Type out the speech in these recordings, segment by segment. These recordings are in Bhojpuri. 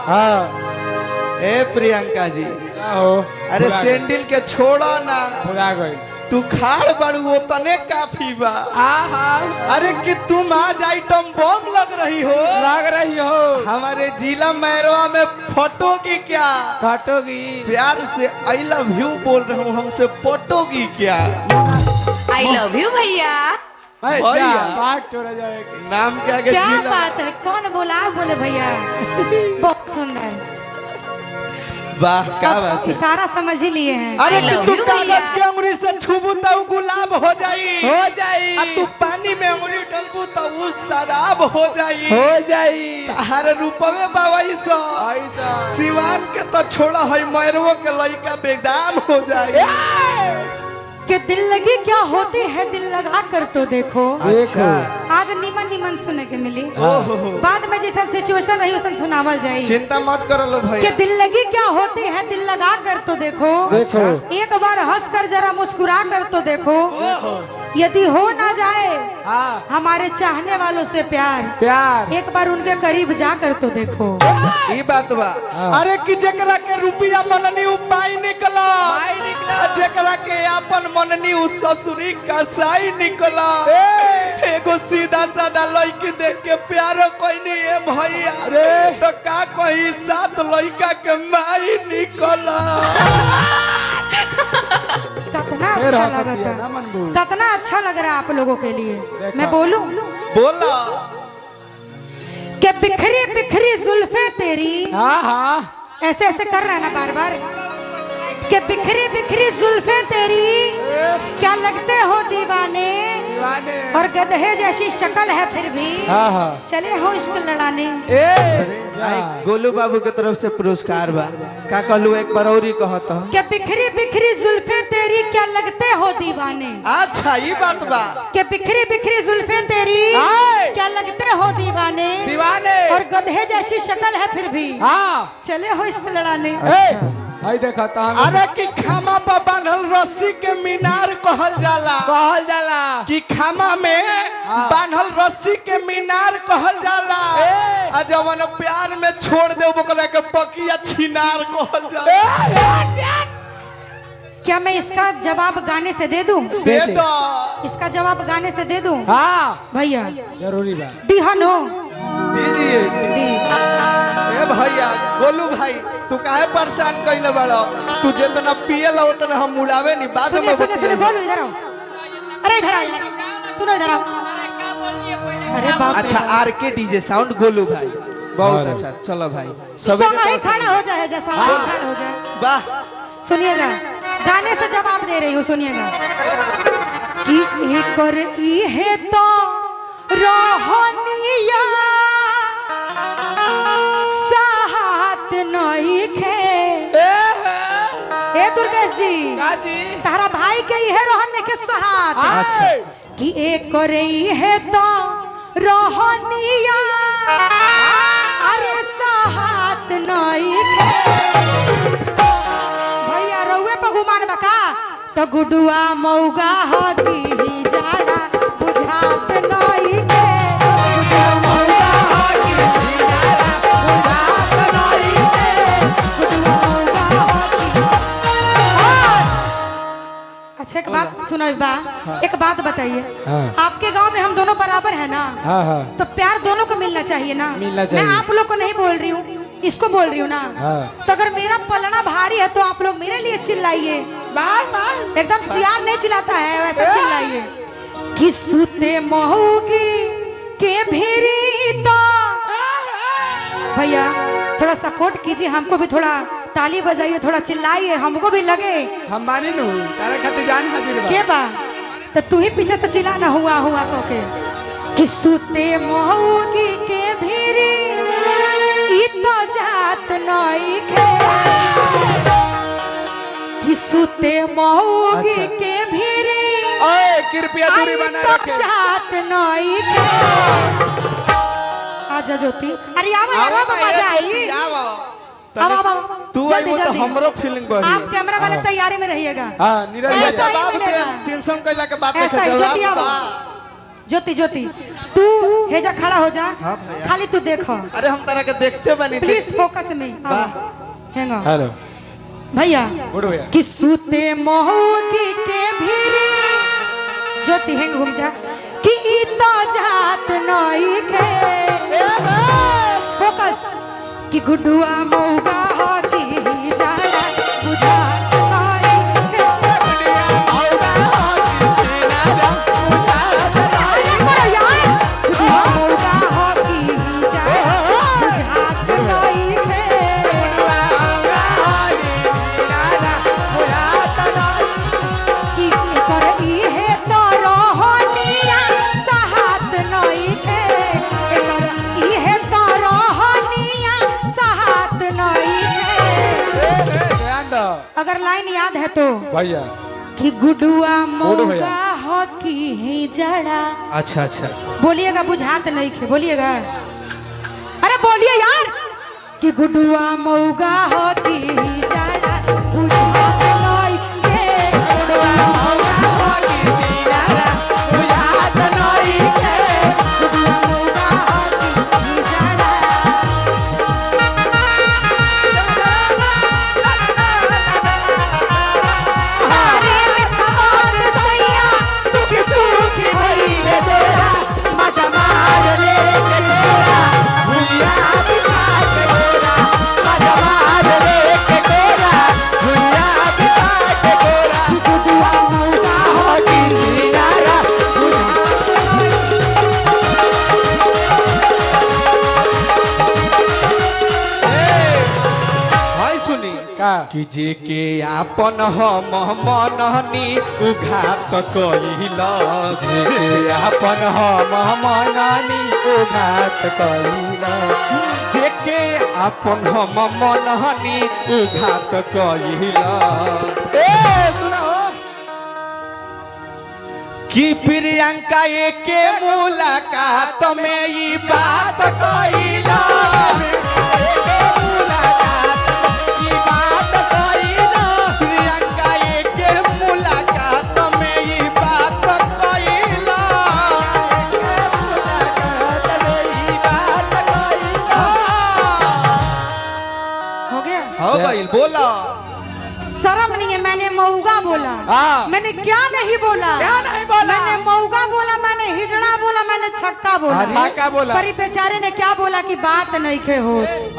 हाँ ए प्रियंका जी हो अरे सैंडल के छोड़ा ना भुला गई तू खाड़ बड़ू वो तने काफी बा अरे कि तुम आज आइटम बम लग रही हो लग रही हो हमारे जिला मैरवा में फटोगी क्या काटोगी प्यार से आई लव यू बोल रहा हूँ हमसे पटोगी क्या आई लव यू भैया भैया बात चोरा जाएगी नाम क्या है क्या जिला बात है कौन बोला बोले भैया बहुत सुंदर वाह क्या बात है इशारा समझ ही लिए हैं अरे I love तू you कागज भैया। के अंगुरी से छुबू तो गुलाब हो जाई हो जाई आ तू पानी में अंगुरी डलबू तो वो शराब हो जाई हो जाई हर रूपवे बाबाई सो ऐसा सिवान के तो छोड़ा है मैरवो के लइका बेदाम हो जाई कि दिल लगी क्या होती है दिल लगा कर तो देखो अच्छा आज निमन निमन सुने के मिली ओहो बाद में जैसा सिचुएशन रही वैसा सुनावल जाई चिंता मत करो लो कि भैया दिल लगी क्या होती है दिल लगा कर तो देखो देखो एक बार हंस कर जरा मुस्कुरा कर तो देखो ओहो यदि हो ना जाए हाँ हमारे चाहने वालों से प्यार प्यार एक बार उनके करीब जा कर तो देखो ई बात बा अरे कि जेकरा के रुपया मननी उपाय निकला जेकरा के अपन मननी उ ससुरी कसाई निकला एगो सीधा साधा लड़की देख के प्यारो कोई नहीं है भैया तो का कोई सात लड़का के माई निकला कितना अच्छा लगा था कितना अच्छा लग रहा है आप लोगों के लिए मैं बोलूं बोला कि बिखरी बिखरी जुल्फे तेरी हाँ हाँ ऐसे ऐसे कर रहा है ना बार बार कि बिखरी बिखरी जुल्फे तेरी क्या लगते हो दीवाने दीवाने और गधे जैसी शक्ल है फिर भी हाँ हाँ चले हो इश्क लड़ाने गोलू बाबू के तरफ से पुरस्कार बा का कहलू एक बार और ही कहता कि बिखरी बिखरी जुल्फे तेरी क्या लगते हो दीवाने अच्छा ये बात बा कि बिखरी बिखरी जुल्फे तेरी आए। क्या लगते हो दीवाने दीवाने और गधे जैसी शक्ल है फिर भी हाँ चले हो इश्क लड़ाने हाय देखा तहां अरे कि खामा पर बांधल रस्सी के मीनार कहल जाला कहल जाला कि खामा में बांधल रस्सी के मीनार कहल जाला आ जवन प्यार में छोड़ दे ओकरा के पकिया छिनार कहल जाला क्या मैं इसका जवाब गाने से दे दूं दे दो इसका जवाब गाने से दे दूं हाँ भैया जरूरी बा डिहानो दीजिए ए भैया गोलू भाई तू काहे परेशान कइले बड़ो तू जितना पियला उतना हम उड़ावे नहीं बाद में सुने सुने गोलू इधर आओ अरे इधर आओ सुनो इधर आओ अरे बाप अच्छा आरके डीजे साउंड गोलू भाई बहुत अच्छा चलो भाई सोना ही खड़ा हो जाए जैसा खड़ा हो जाए वाह सुनिएगा गाने से जवाब दे रही हूँ सुनिएगा कि एक और ई है तो रोहनिया साहत नहीं खे ए दुर्गेश जी काजी तारा भाई के ये रोहन के सहात अच्छा कि एक और ई है तो रोहनिया अरे साहत नहीं खे भैया रउए पे घुमान बका तो गुडुआ मौगा हो की ही जाड़ा बुझात नहीं के गुडुआ मौगा हो की ही जाड़ा बुझात नहीं के गुडुआ मौगा हो की अच्छा एक बात सुनो बा एक बात बताइए आपके गांव में हम दोनों बराबर है ना हाँ हाँ तो प्यार दोनों को मिलना चाहिए ना मिलना चाहिए। मैं आप लोग को नहीं बोल रही हूँ इसको बोल रही हूँ ना हाँ। तो अगर मेरा पलना भारी है तो आप लोग मेरे लिए चिल्लाइए एकदम सियार नहीं चिल्लाता है वैसा चिल्लाइए कि सुते महोगी के भेरी तो भैया थोड़ा सपोर्ट कीजिए हमको भी थोड़ा ताली बजाइए थोड़ा चिल्लाइए हमको भी लगे हम बानी नु तारे खातिर जान हाजिर बा के बा तो तू ही पीछे से चिल्लाना हुआ हुआ तो के कि सुते महोगी के भेरी ई तो जात नहीं खे कि सुते महोगी अच्छा। के भेरी ओए कृपया दूरी आई बना तो रखे जात नहीं खे आजा ज्योति अरे आओ यार अब मजा आई अब तू आई वो तो हमरो फीलिंग बढ़ी आप कैमरा वाले तैयारी में रहिएगा हां नीरज ऐसा ही बाप मिलेगा। टेंशन कइला के बात ऐसा ही ज्योति आओ ज्योति ज्योति तू हेजा खड़ा हो जा। हाँ भैया। खाली तू देखो, अरे हम तारा के देखते बनी प्लीज फोकस में। वाह। हैंगा हेलो भैया गुड भैया कि सूते मोहगी के भीरी ज्योति हैंग घूम जा कि ई तो जात नई के फोकस कि गुडुआ मौगा हो की जाला बुझात नई के अरे करो यार गुडुआ मौगा हो की जाला बुझात नई के की कर इहे तो रहनिया साहत नई के कर इहे तो रहनिया साहत नई के। ध्यान दो अगर लाइन याद है तो भैया कि गुडुआ बोलो भैया। मौगा हो की ही जड़ा अच्छा अच्छा बोलिएगा बुझात नहीं खे बोलिएगा अरे बोलिए यार कि गुडुआ मौगा हो की ही जड़ा बुझात नहीं के गुडुआ मौगा हो की ही जड़ा बुझात नहीं के गुडुआ मौगा हो की ही जड़ा हरे में समान सैया सुख सुख भइले तोरा मजा मार ले के तोरा भुइया बिछा के तोरा मजा मार ले के तोरा भुइया बिछा के तोरा गुडुआ मौगा हो की जिनारा भाई सुनी का कि जे के आपन हम मननी उघात कइला अपन हम मननी उघात कइला जे के आपन हम मननी उघात कइला कि प्रियंका के मुलाकात में ई बात कइला प्रियंका के मुलाकात में ई बात कइला हो गया हो गइल बोला शर्म नहीं है मैंने मौगा बोला हाँ। मैंने क्या नहीं बोला क्या नहीं बोला? मैंने मौगा बोला मैंने हिजड़ा बोला मैंने छक्का बोला हाँ, छक्का बोला। पर ये बेचारे ने क्या बोला कि बात नहीं खे हो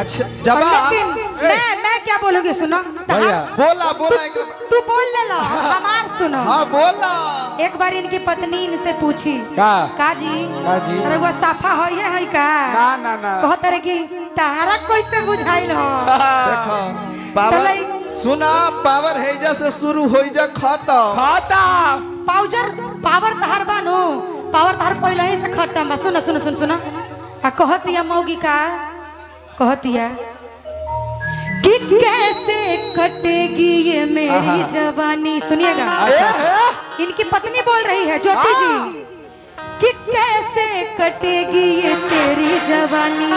अच्छा पर जवाब लेकिन मैं क्या बोलूंगी सुनो भैया बोला बोला एक तू बोल ले लो हमार सुनो हाँ बोला एक बार इनकी पत्नी इनसे पूछी का काजी काजी? अरे वो साफा है का ना ना ना कहत रहे कि तारा कैसे बुझाइल हो देखो पावर तलई- सुना पावर हैजा से शुरू हो जा खत्म खाता पाउजर पावर तहार बानो पावर तहार पहले ही से खत्म बा सुनो सुनो सुनो सुनो आ कहतिया मौगी का कहतिया कि कैसे कटेगी ये मेरी आहा। जवानी सुनिएगा अच्छा। इनकी पत्नी बोल रही है ज्योति जी कि कैसे कटेगी ये तेरी जवानी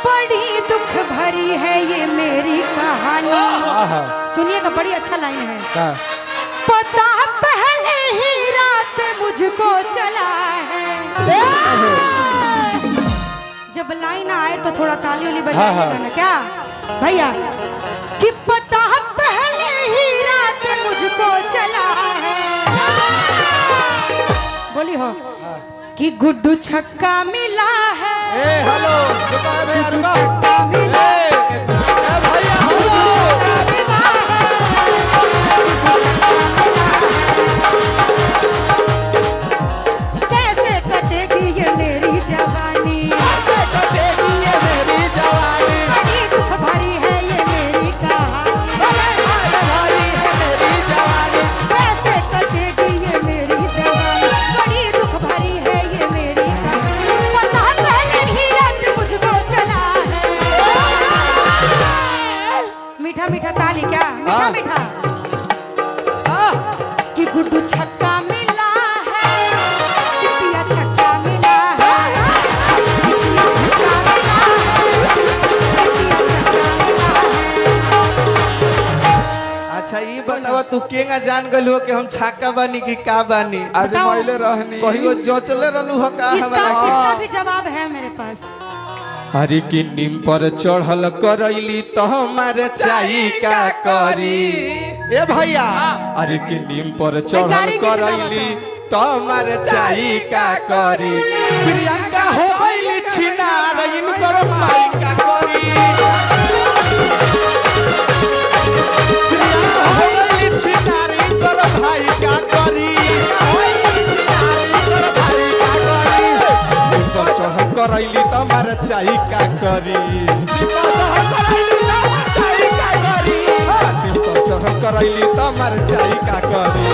बड़ी दुख भरी है ये मेरी कहानी आहा। सुनिएगा बड़ी अच्छा लाइन है का पता पहले ही रात मुझको चला है जब लाइन आए तो थोड़ा ताली उली बजाइएगा हाँ। ना क्या भैया कि पता पहले ही रात मुझको चला है बोली हो कि गुड्डू छक्का मिला है ए हेलो रुको भैया रुको छक्का मिला ए भैया हेलो मिला है कैसे कटेगी ये मेरी जवानी कटेगी ये मेरी जवानी बड़ी दुख भरी है ये मेरी कहानी भाई है मेरी जवानी कैसे कटेगी ये मेरी जवानी बड़ी दुख भरी है ये मेरी कहानी पता पहले ही रात मुझको चला है मीठा मीठा ताली क्या मीठा हाँ। मीठा कि गुड्डू छक्का मिला है कि पिया छक्का मिला है कि पिया छक्का मिला है कि पिया छक्का मिला है अच्छा ये बताओ बतावा तू केंगा जान गलो कि हम छाका बानी कि का बानी? आज बताओ। मैले रहनी कहियो जोचले रहलू हो का इसका हमरा? भी जवाब है मेरे पास। हरी की नीम पर चढ़ल करैली तो हमारे चाई का करी। ए भैया हरी की नीम पर चढ़ल गाड़ी की करैली तो हमारे चाई का करी। प्रियंका हो गईली छिनार इनकर माई का करी। प्रियंका हो गईली छिनार इनकर भाई का करी। चढ़ल करैली तो हमारे चाई का करी। चढ़ल करैली तो हमारे चाई का करी।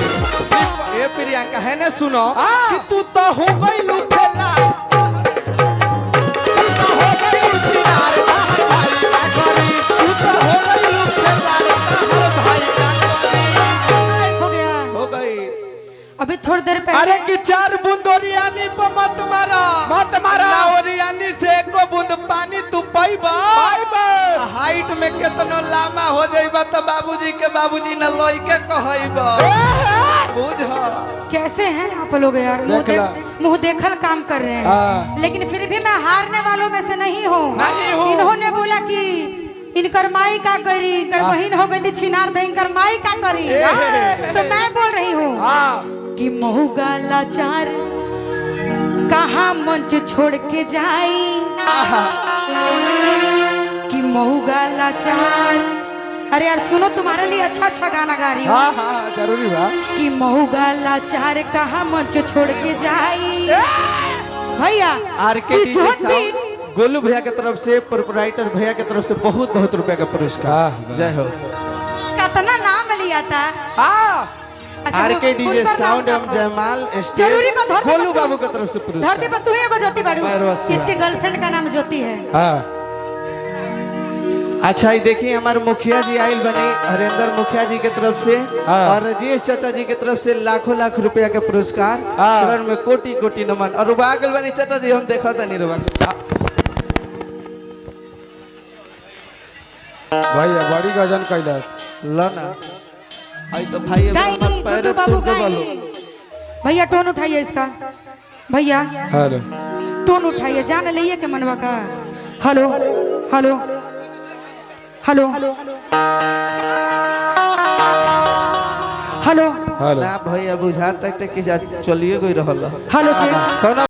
ए प्रियंका है ना सुनो कि तू तो हो गईलू खेला। तू तो हो गईलू छिनार तहर भाई का करी। तू तो हो गईलू खेला तहर भाई का करी। हो गया। हो गई। अभी थोड़ी देर पहले अरे कि 4 बूंद ओरियानी पर मत मारा। मत मारा। ना ओरियानी से एको बूंद पानी तू पाइबा। हाइट में कितनो लामा हो जाइबा तो बाबूजी के बाबूजी न लइके कहइबा। बुझ कैसे हैं आप लोग यार? देखला। मुंह देखल काम कर रहे हैं, हाँ। लेकिन फिर भी मैं हारने वालों में से नहीं हूँ। नहीं हूँ। इन्होंने बोला कि इनकर माई का करी, इनकर बहन हो गई छिनार दे, इनकर माई का करी। तो मैं बोल रही हूँ कि महुगा लाचार कहाँ मंच छोड़ के जाई। कि महुगा लाचार, अरे यार सुनो, तुम्हारे लिए अच्छा अच्छा गाना गा रही हूँ। हाँ हाँ जरूरी बा। कि महुगा लाचार कहाँ मंच छोड़ के जाई। भैया आरके कि झोंट भी गोलू भैया के तरफ से, प्रोपराइटर भैया के तरफ से बहुत बहुत रुपया का पुरस्कार। जय हो। कितना नाम लिया था। अच्छा, आरके डीजे उनका साउंड नाम एवं जयमाल जरूरी स्टेज बात, धरती गोलू पर बाबू की तरफ से धरती पुरस्कार। पर तू ही एगो ज्योति बाड़ू, बरवसिया। इसकी गर्लफ्रेंड का नाम ज्योति है। अच्छा ये देखिए हमारे मुखिया जी आयल बने, हरेंद्र मुखिया जी के तरफ से और राजेश चाचा जी के तरफ से लाखों लाख रुपया के पुरस्कार। शरण में कोटि कोटि नमन। और रुबागल बनी चाचा जी हम देखा था नहीं रुबा भैया बड़ी गजन कैलाश लो ना। आई तो भाई गाई हमारे पैर गुड्डू बाबू टूट गए। गाई। भैया टोन उठाइए इसका। भैया हेलो टोन उठाइए, जान लिए के मनवा का। Hello hello hello hello hello ना भैया बुझा तक कि चलिए कोई रहल हेलो चेक। कौन